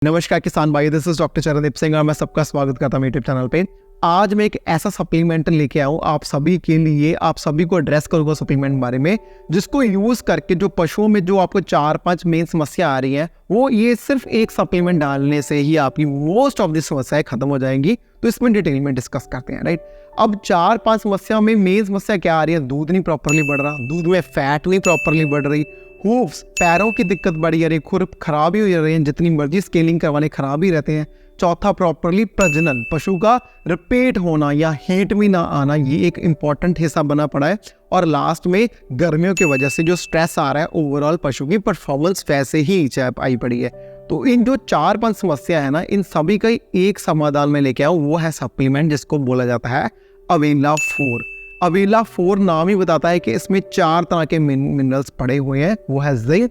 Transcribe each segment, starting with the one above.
नमस्कार किसान भाई, this is doctor Charandeep Singh और मैं सबका स्वागत करता हूं यूट्यूब चैनल पे। आज मैं एक ऐसा सप्लीमेंट लेके आया हूं आप सभी के लिए, आप सभी को एड्रेस करूंगा सप्लीमेंट बारे में, जिसको यूज करके जो पशुओं में जो आपको 4-5 मेन समस्या आ रही है, वो ये सिर्फ एक सप्लीमेंट डालने से ही आपकी मोस्ट ऑफ दी समस्याएं खत्म हो जाएंगी। तो इसमें डिटेल में डिस्कस करते हैं, राइट। अब 4-5 समस्या में मेन समस्या क्या आ रही है? दूध नहीं प्रॉपरली बढ़ रहा, दूध में फैट नहीं प्रॉपरली बढ़ रही, हूव्स पैरों की दिक्कत बढ़ी जा रही, खुर खराबी हो रही है, जितनी मर्जी स्केलिंग करवाने खराब ही रहते हैं। चौथा, प्रॉपरली प्रजनन, पशु का रिपीट होना या हीट में ना आना, ये एक इंपॉर्टेंट हिस्सा बना पड़ा है। और लास्ट में गर्मियों की वजह से जो स्ट्रेस आ रहा है, ओवरऑल पशु की परफॉर्मेंस वैसे ही नीचे आई पड़ी है। तो इन जो 4-5 समस्या है ना, इन सभी का एक समाधान में लेके आया, वो है सप्लीमेंट जिसको बोला जाता है अवेला 4। अवेला 4 नाम ही बताता है कि इसमें 4 तरह के मिनरल्स पड़े हुए हैं। वो है जिंक,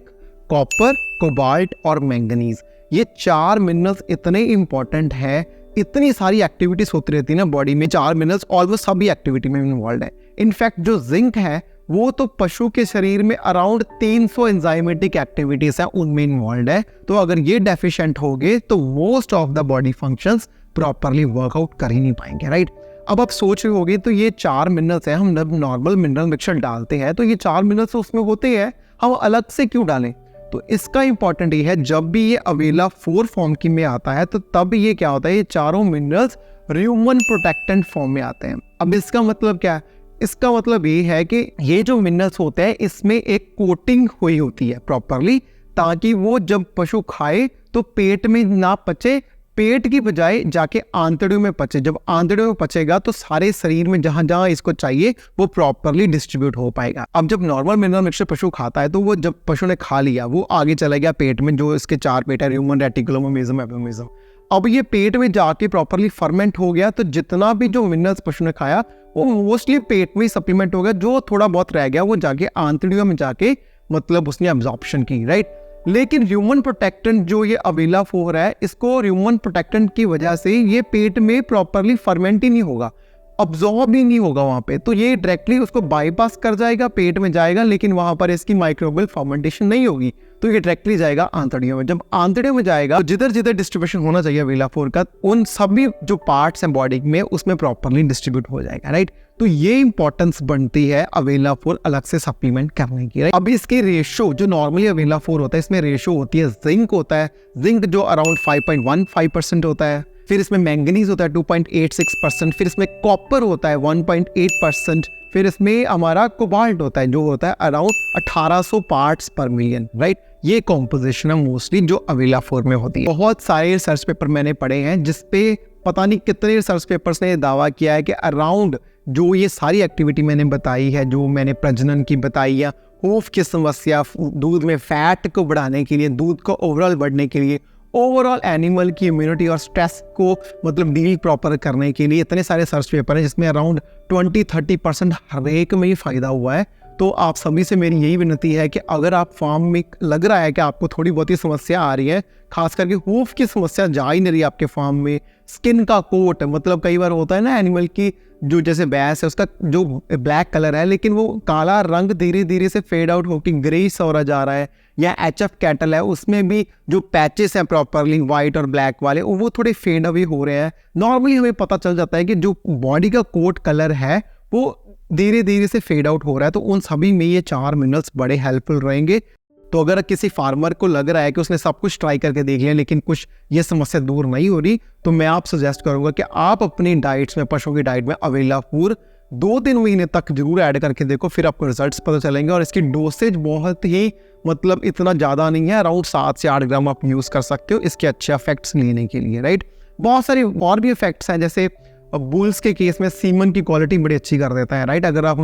कॉपर, कोबाल्ट और मैंगनीज। ये 4 मिनरल्स इतने इंपॉर्टेंट है, इतनी सारी एक्टिविटीज होती रहती है ना बॉडी में। 4 मिनरल्स ऑलमोस्ट सभी एक्टिविटी में इन्वॉल्व है। इनफैक्ट जो जिंक है वो तो पशु के शरीर में अराउंड 300 एंजाइमेटिक एक्टिविटीज है, उनमें इन्वॉल्व है। तो अगर ये डेफिशिएंट हो गए तो most of the body functions properly workout कर ही नहीं पाएंगे, राइट। अब आप सोच रहे होगे तो ये 4 मिनरल्स हैं, हम जब नॉर्मल मिनरल मिक्सचर डालते हैं तो ये 4 मिनरल्स उसमें होते हैं, हम अलग से क्यों डालें? तो इसका इंपॉर्टेंट ये है, जब भी ये अवेला 4 फॉर्म की में आता है तो तब ये क्या होता है, ये चारों मिनरल्स ह्यूमन प्रोटेक्टेंट फॉर्म में आते हैं। अब इसका मतलब क्या है? इसका मतलब ये है कि ये जो मिनरल्स होते हैं इसमें एक कोटिंग हुई होती है प्रॉपरली, ताकि वो जब पशु खाए तो पेट में ना पचे, पेट की बजाय जाके आंतड़ियों में पचे। जब आंतड़ियों में पचेगा तो सारे शरीर में जहां जहां इसको चाहिए वो प्रॉपरली डिस्ट्रीब्यूट हो पाएगा। अब जब नॉर्मल मिनरल मिक्सचर पशु खाता है तो वो जब पशु ने खा लिया वो आगे चला गया पेट में, जो इसके 4 पेट है, ह्यूमन, रेटिकुलम, मेसोम, एपिमेसोम। अब ये पेट में जाके प्रॉपरली फर्मेंट हो गया, तो जितना भी जो मिनरल्स पशु ने खाया वो मोस्टली पेट में सप्लीमेंट हो गया। जो थोड़ा बहुत रह गया वो जाके आंतड़ियों में जाके मतलब उसने एब्जॉर्प्शन की, राइट। लेकिन ह्यूमन प्रोटेक्टेंट जो ये अवेला 4 है, इसको ह्यूमन प्रोटेक्टेंट की वजह से ये पेट में प्रॉपरली फर्मेंट ही नहीं होगा, अब्जॉर्ब ही नहीं होगा वहां पे। तो ये डायरेक्टली उसको बाईपास कर जाएगा, पेट में जाएगा, लेकिन वहां पर इसकी माइक्रोबियल फर्मेंटेशन नहीं होगी, तो ये डायरेक्टली जाएगा आंतड़ियों में। जब आंतड़ियों में जाएगा तो जिधर जिधर डिस्ट्रीब्यूशन होना चाहिए अवेला 4 का, उन सभी जो पार्ट्स हैं बॉडी में उसमें प्रॉपरली डिस्ट्रीब्यूट हो जाएगा, राइट। तो ये इंपॉर्टेंस बनती है अवेला 4 अलग से सप्लीमेंट करने की, राइट। अब इसके रेशो जो नॉर्मली अवेला 4 होता है, इसमें रेशो होती है, जिंक होता है, जिंक जो अराउंड 5.15% होता है, फिर इसमें मैंगनीज होता है 2.86%, फिर इसमें कॉपर होता है 1.8%, फिर इसमें हमारा कोबाल्ट होता है जो होता है अराउंड 1800 पार्ट्स पर मिलियन, राइट। ये कॉम्पोजिशन है मोस्टली जो अवेला 4 में होती है। बहुत सारे रिसर्च पेपर मैंने पढ़े हैं जिसपे पता नहीं कितने रिसर्च पेपर्स ने दावा किया है कि अराउंड जो ये सारी एक्टिविटी मैंने बताई है, जो मैंने प्रजनन की बताई है, हूफ की समस्या, दूध में फैट को बढ़ाने के लिए, दूध को ओवरऑल बढ़ने के लिए, ओवरऑल एनिमल की इम्यूनिटी और स्ट्रेस को मतलब डील प्रॉपर करने के लिए, इतने सारे सर्च पेपर हैं जिसमें अराउंड 20-30% हर एक में ही फायदा हुआ है। तो आप सभी से मेरी यही विनती है कि अगर आप फार्म में लग रहा है कि आपको थोड़ी बहुत ही समस्या आ रही है, खास करके हूफ की समस्या जा ही नहीं रही आपके फार्म में, स्किन का कोट, मतलब कई बार होता है ना एनिमल की जो जैसे भैंस है उसका जो ब्लैक कलर है लेकिन वो काला रंग धीरे धीरे से फेड आउट होकर ग्रेइश हो जा रहा है, या एचएफ कैटल है उसमें भी जो पैचेस हैं प्रॉपरली वाइट और ब्लैक वाले वो थोड़े फेड अवे हो रहे हैं। नॉर्मली हमें पता चल जाता है कि जो बॉडी का कोट कलर है वो धीरे धीरे से फेड आउट हो रहा है, तो उन सभी में ये 4 मिनरल्स बड़े हेल्पफुल रहेंगे। तो अगर किसी फार्मर को लग रहा है कि उसने सब कुछ ट्राई करके देख लिया लेकिन कुछ ये समस्या दूर नहीं हो रही, तो मैं आप सजेस्ट करूंगा कि आप अपनी डाइट्स में, पशुओं की डाइट में अवेला 4 2-3 महीने तक जरूर ऐड करके देखो, फिर आपको रिजल्ट्स पता चलेंगे। और इसकी डोसेज बहुत ही मतलब इतना ज़्यादा नहीं है, अराउंड 7 से 8 ग्राम आप यूज़ कर सकते हो इसके अच्छे इफेक्ट्स लेने के लिए, राइट। बहुत सारे और भी इफेक्ट्स हैं, जैसे बुल्स के केस में सीमन की क्वालिटी बड़ी अच्छी कर देता है, राइट। अगर आप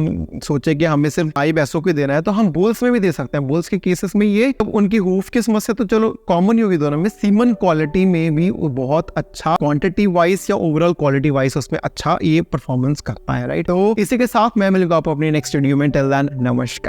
सोचे कि हमें सिर्फ गाय भैंसों को देना है तो हम बुल्स में भी दे सकते हैं। बुल्स के केसेस में ये उनकी हूफ की समस्या तो चलो कॉमन ही होगी दोनों में, सीमन क्वालिटी में भी बहुत अच्छा क्वांटिटी वाइज या ओवरऑल क्वालिटी वाइज उसमें अच्छा ये परफॉर्मेंस करता है, राइट। तो इसी के साथ मैं मिलूंगा आपको अपनी नेक्स्ट वीडियो में। टिल देन नमस्कार।